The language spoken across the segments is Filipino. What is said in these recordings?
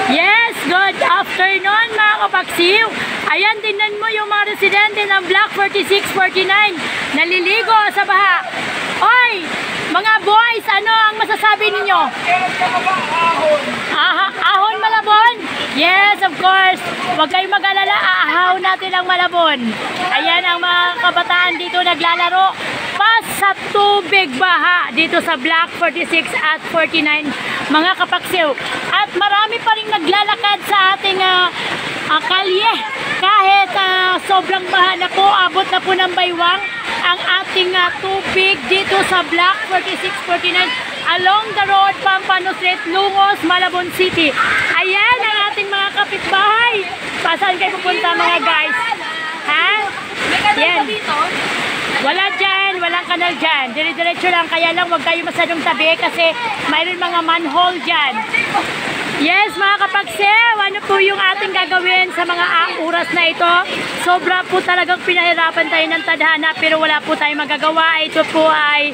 Yes, good afternoon mga kapaksiw. Ayan, tingnan mo yung mga residente ng Block 4649 naliligo sa baha. Oy, mga boys, ano ang masasabi ninyo? Ahon Malabon? Yes, of course. Huwag kayong mag-alala, aahaw natin ang Malabon. Ayan ang mga kabataan dito naglalaro pa sa tubig baha dito sa Block 46 at 49 mga kapaksiw. At marami pa rin naglalakad sa ating kalye kahit sobrang baha na po, abot na po ng baywang ang ating tubig dito sa Block 4649 along the road Pampano Street, Lungos, Malabon City. Ayan ang ating mga kapitbahay. Saan kayo pupunta mga guys? Ha? Yan. Wala dyan, walang kanal dyan. Dire-diretso lang, kaya lang huwag kayo masadong tabi kasi mayroon mga manhole dyan. Yes, mga kapagsew, ano po yung ating gagawin sa mga oras na ito? Sobra po talagang pinahirapan tayo ng tadhana pero wala po tayong magagawa. Ito po ay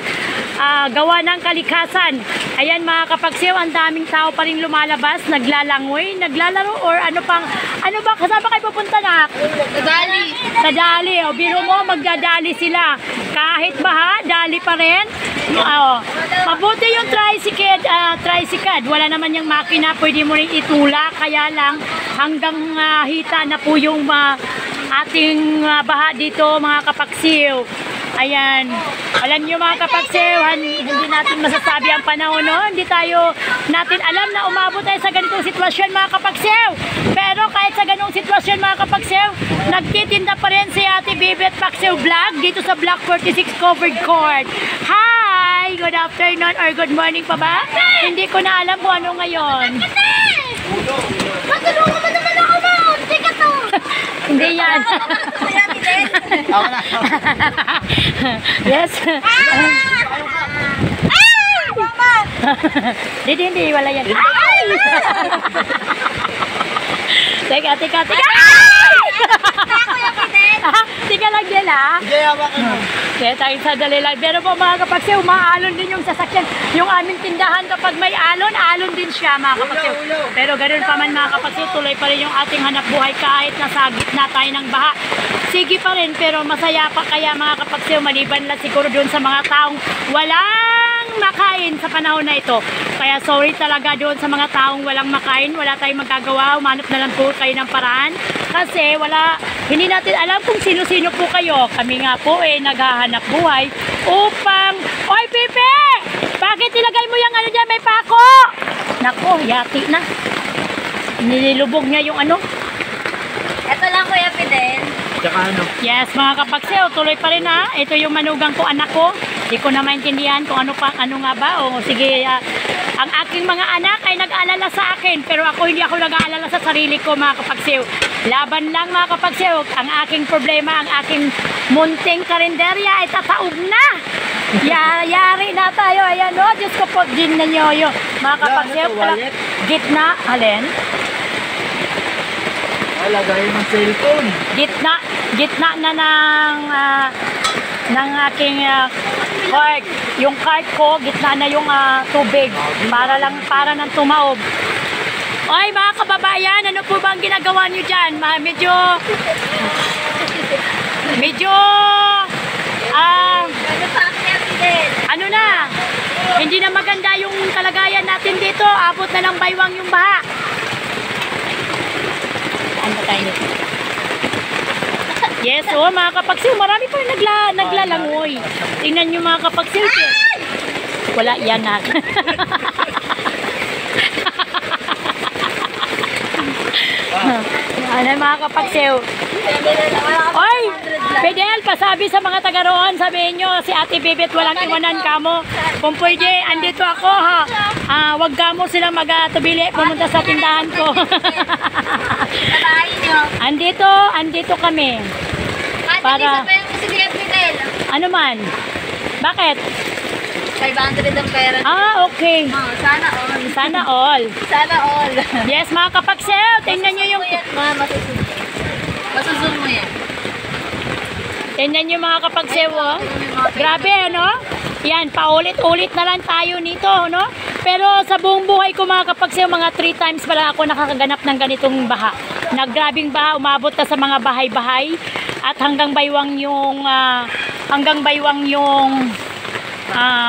gawa ng kalikasan. Ayan mga kapagsew, ang daming tao pa rin lumalabas, naglalangoy, naglalaro or ano ba, kasama kayo pupunta na? Dali. Sa dali, o biro mo, magdadali sila. Kahit baha, dali pa rin. Mabuti yung tricycle, wala naman yung makina, pwede mo rin itulak, kaya lang hanggang hita na po yung ating baha dito mga kapaksiw. Ayan, alam nyo mga kapaksiw, hindi natin masasabi ang panahon, no? Hindi natin alam na umabot tayo sa ganitong sitwasyon mga kapaksiw. Pero kahit sa ganitong sitwasyon mga kapaksiw, nagtitinda pa rin si Ate Bibi at Paksiw Vlog dito sa Block 46 Covered Court. Hi! Good afternoon or good morning pa ba? Hindi ko na alam kung ano ngayon. Matulungan mo naman ako mo! Tika to! Hindi yan. Ako na. Yes. Ay! Mama! Hindi, wala yan. Ay! Teka. Ako yung pinin! Tika lang din ha. Hindi, hawakan mo. Kaya tayo sa dalilag. Pero po mga kapagsiw, umaalon din yung sasakyan. Yung aming tindahan kapag may alon din siya mga kapagsiw. Pero ganoon pa man mga kapagsiw, tuloy pa rin yung ating hanap buhay kahit nasa gitna tayo ng baha. Sige pa rin, pero masaya pa kaya mga kapagsiw, maliban lang siguro doon sa mga taong walang makain sa panahon na ito. Kaya sorry talaga doon sa mga taong walang makain, wala tayong magagawa, umanap na lang po kayo ng paraan. Kasi hindi natin alam kung sino-sino po kayo. Kami nga po naghahanap buhay upang, oy Pipe! Bakit ilagay mo yung ano dyan, may pako? Nako, yati na. Nililubog niya yung ano. Ito lang Kuya Fidel. Tsaka ano? Yes, mga kapagsew, tuloy pa rin ha. Ito yung manugang ko, anak ko. Hindi ko na maintindihan kung ano nga ba. O sige, ang aking mga anak ay nag-aalala sa akin. Pero ako hindi ako nag-aalala sa sarili ko mga kapagsew. Laban lang mga kapagsew. Ang aking problema, ang aking munting karinderya ay tataob na. Yari na tayo. Ayan o, Diyos ko po, din na nyo yun. Mga kapagsew, gitna, alin? Lagay ng cellphone. Gitna na ng aking cart. Yung cart ko, gitna na yung tubig. Para nang tumaob. Oy, mga kababayan, ano po bang ginagawa nyo dyan? Medyo ano na? Hindi na maganda yung kalagayan natin dito. Abot na ng baywang yung baha. Yes, mga kapagsiw, marami pa rin naglalangoy. Tingnan nyo mga kapagsiw. Wala yan na. Ano mga kapagsiw? Oy, Fidel, pasabi sa mga taga roon, sabihin nyo, si Ate Bibit walang iwanan kamo. Kung pwede, andito ako ha. Wag kamo silang mag-tubili, pumunta sa tindahan ko. Andito kami. Para ano man? Bakit? 500 ang pera. Okay. Sana all. Sana all. Sana all. Yes, mga kapagsew, tingnan nyo yung... Masusun mo yan. Tingnan nyo mga kapagsew, oh. Grabe, ano? Yan, paulit-ulit na lang tayo nito, no? Pero sa buong buhay ko mga kapagsayo, mga 3 times pa lang ako nakakaganap ng ganitong baha. Naggrabing baha, umabot na sa mga bahay-bahay at hanggang baywang yung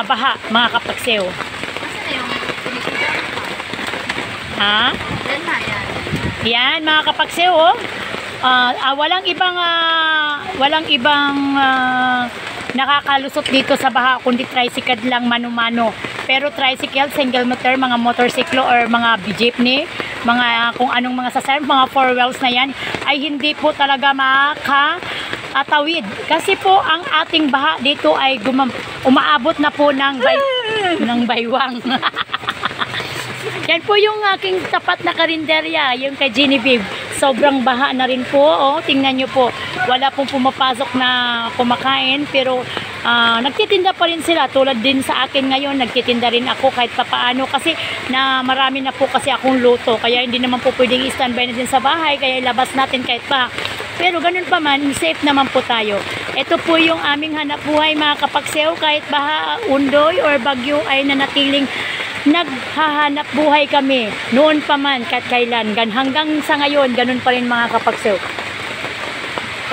baha mga kapagsayo. Nasaan na yung pinikita mo pa? Ha? Yan na, yan. Yan mga kapagsayo, oh. Walang ibang nakakalusot dito sa baha kundi tricycle lang mano-mano. Pero tricycle, single motor, mga motorsiklo or mga jeepney, mga kung anong mga sasakyan, mga 4 wheels na yan ay hindi po talaga makakatawid. Kasi po ang ating baha dito ay umaabot na po ng baywang. Yan po yung aking tapat na karinderya, yung kay Genevieve. Sobrang baha na rin po. Oh, tingnan nyo po. Wala pong pumapasok na kumakain. Pero nagtitinda pa rin sila. Tulad din sa akin ngayon, nagtitinda rin ako kahit papaano. Kasi marami na po kasi akong luto. Kaya hindi naman po pwedeng i-standby na din sa bahay. Kaya ilabas natin kahit pa. Pero ganun pa man, safe naman po tayo. Ito po yung aming hanap buhay mga kapagsayo. Kahit baha, undoy or bagyo ay nanatiling naghahanap buhay kami noon pa man kahit kailan hanggang sa ngayon ganun pa rin mga kapagsayo.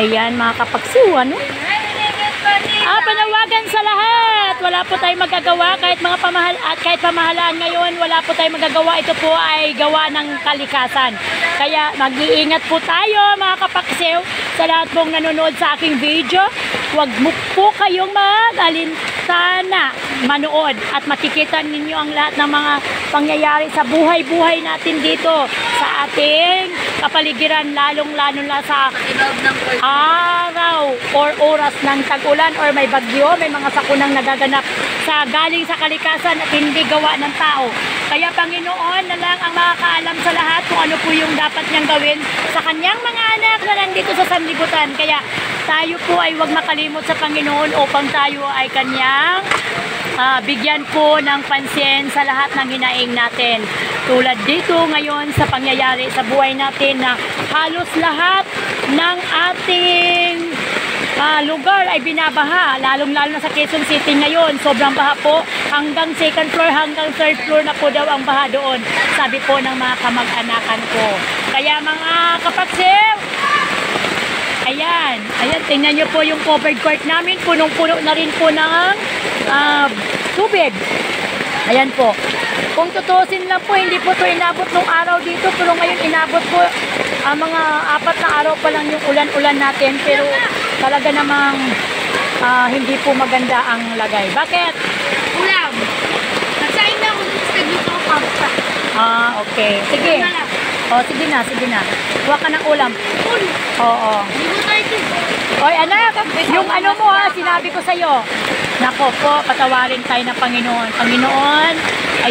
Ayan mga kapagsayo, ano? Panawagan sa lahat, wala po tayong magagawa kahit mga pamahalaan ngayon, wala po tayong magagawa. Ito po ay gawa ng kalikasan, kaya mag-iingat po tayo mga kapagsayo. Sa lahat pong nanonood sa aking video, huwag mo po kayong mag-alintana manood at makikita ninyo ang lahat ng mga pangyayari sa buhay-buhay natin dito sa ating kapaligiran, lalong-lalo na sa araw or oras ng tag-ulan or may bagyo, may mga sakunang nagaganap sa galing sa kalikasan at hindi gawa ng tao. Kaya Panginoon na lang ang makakaalam sa lahat kung ano po yung dapat niyang gawin sa kanyang mga anak na nandito sa sanlibutan. Kaya tayo po ay huwag makalimot sa Panginoon upang tayo ay kanyang bigyan po ng pansin sa lahat ng hinaing natin. Tulad dito ngayon sa pangyayari sa buhay natin na halos lahat ng ating lugar ay binabaha, lalong-lalo na sa Quezon City ngayon. Sobrang baha po, hanggang 2nd floor, hanggang 3rd floor na po daw ang baha doon, sabi po ng mga kamag-anakan ko. Kaya mga kapagsayo, ayan, tingnan nyo po yung covered court namin, punong-puno na rin po ng tubig. Ayan po. Kung tutusin lang po, hindi po ito inabot nung araw dito, pero ngayon inabot po mga 4 na araw pa lang yung ulan-ulan natin, pero talaga namang hindi po maganda ang lagay. Bakit? Ulam. Nagsain na ako sa dito ko pasta. Okay. Sige. Sige na. Huwa ka ng ulam. Oo. Oy, anak, yung ano mo sinabi ko sa'yo. Nako po, patawarin tayo ng Panginoon. Panginoon,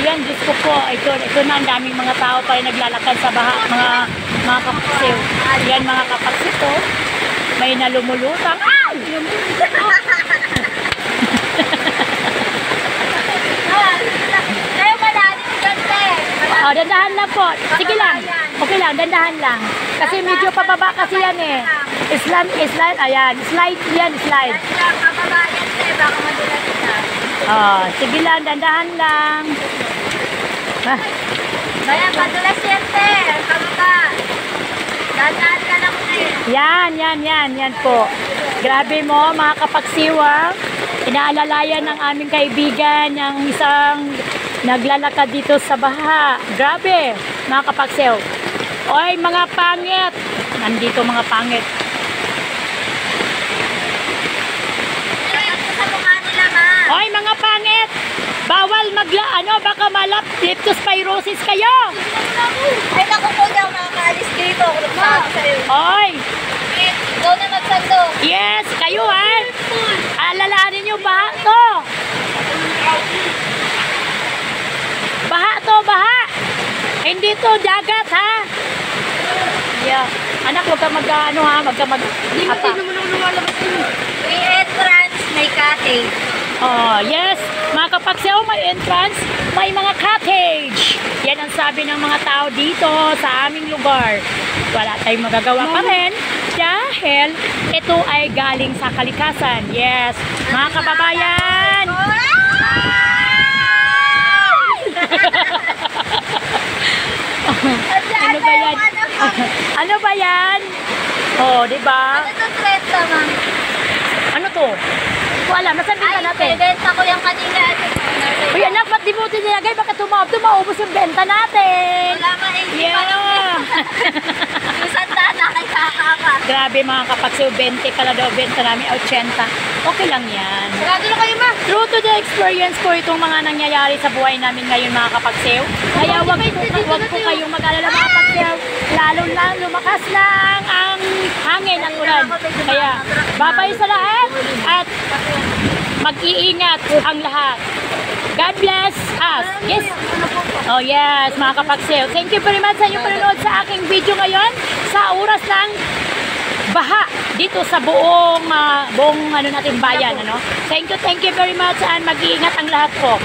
ayan, Diyos ko po, ito na ang daming mga tao pa rin naglalakad sa baha, mga kapagsayo. Ayan mga kapagsayo, may nalumulutang. Kaya malalim dyan, te. Dandahan lang po. Sige lang. Okay lang, dandahan lang. Kasi medyo pababa kasi yan eh. Slide, ayan. Slide yan, slide. Kababayan, te. Baka madulas na. Sige lang, dandahan lang. Bayan, madulas yan, te. Kababa. Dandahan ka lang, te. Yan po. Grabe mo, mga kapagsiwa. Inaalalayan ng aming kaibigan ng isang naglalakad dito sa baha. Grabe, mga kapagsiw. Oy, mga pangit. Nandito mga pangit. Sa mukha nila, ma. Oy, mga pangit. Bawal baka leptospirosis kayo. Ay, naku po, di ako makakaalis dito. Ako nagsabi sa'yo. Oy, Ikaw na magsando. yes, kayo alalahanin nyo, baha to. Baha. Hindi to dagat, ha? Yeah. Anak, huwag ka huwag ka Hindi naman ako lumalabas dun. May entrance, may cottage. Yes, mga kapagsaw, may entrance, may mga cottage. Yan ang sabi ng mga tao dito sa aming lugar. Wala tayong magagawa pa rin dahil ito ay galing sa kalikasan. Yes, mga kababayan. Ano ba yan? Ano ba yan? Oh, di ba? Ano to, 30, ma'am? Ano to? Hindi ko alam. Nasaan benta Ay, natin? benta ko yung kanina. Uy, anak, ba't di mo tinilagay? Baka maubos yung benta natin. Wala maingin pa lang. Yeah. Yung sandaan na kay kakaka. Grabe mga kapagsiw, 20 pala daw, benta namin 80. Okay lang yan. Sigado na kayo, ma. True to the experience ko itong mga nangyayari sa buhay namin ngayon mga kapagsiw. Kaya wag po kayong mag-alala mga kapagsiw. Lalo lang lumakas lang ang hangin at ulan. Kaya babay sa lahat at mag-iingat ang lahat. God bless us. Yes. Oh yes, mga kapagsiw. Thank you very much sa inyong panonood sa aking video ngayon sa oras ng baha dito sa buong ano natin bayan, ano. Thank you very much and mag-iingat ang lahat po.